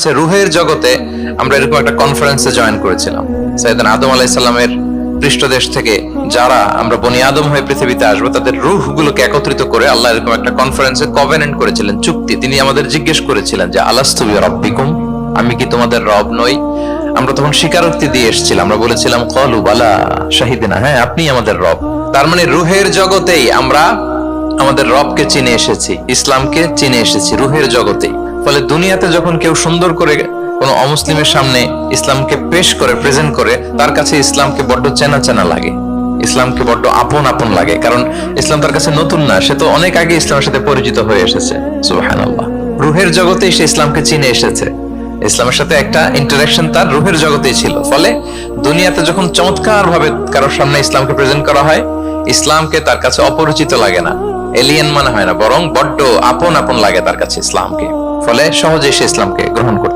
রুহের জগতে আমরা এরকম একটা কনফারেন্সে জয়েন করেছিলাম। সাইয়েদনা আদম আলাইহিস সালামের পৃষ্ঠদেশ থেকে যারা আমরা বনি আদম হয়ে পৃথিবীতে আসবো তাদের রূহগুলোকে একত্রিত করে আল্লাহ এরকম একটা কনফারেন্সে কভেনেন্ট করেছিলেন, চুক্তি। তিনি আমাদের জিজ্ঞেস করেছিলেন যে আলাস্তু বিরাব্বিকুম, আমি কি তোমাদের রব নই? আমরা তখন স্বীকারোক্তি দিয়ে এসেছিলাম, আমরা বলেছিলাম ক্বালু বালা শাহিদিনা, হ্যাঁ আপনি আমাদের রব। তার মানে রুহের জগতেই আমরা আমাদের রবকে চিনে এসেছি, ইসলামকে চিনে এসেছি রুহের জগতেই। ফলে দুনিয়াতে যখন কেউ সুন্দর করে কোনো অমুসলিমের সামনে ইসলামকে পেশ করে, প্রেজেন্ট করে, তার কাছে ইসলামকে বড্ড চেনা চেনা লাগে, ইসলামকে বড্ড আপন আপন লাগে। কারণ ইসলাম তার কাছে নতুন না, সে তো অনেক আগে ইসলামের সাথে পরিচিত হয়ে এসেছে। সুবহানাল্লাহ। রুহের জগতেই সে ইসলামকে চিনে এসেছে, ইসলামের সাথে একটা ইন্টারাকশন তার রুহের জগতেই ছিল। ফলে দুনিয়াতে যখন চমৎকার ভাবে কারোর সামনে ইসলামকে প্রেজেন্ট করা হয়, ইসলামকে তার কাছে অপরিচিত লাগে না, এলিয়েন মনে হয় না, বরং বড্ড আপন আপন লাগে তার কাছে ইসলামকে। ফলে সহজে সে ইসলামকে গ্রহণ করে।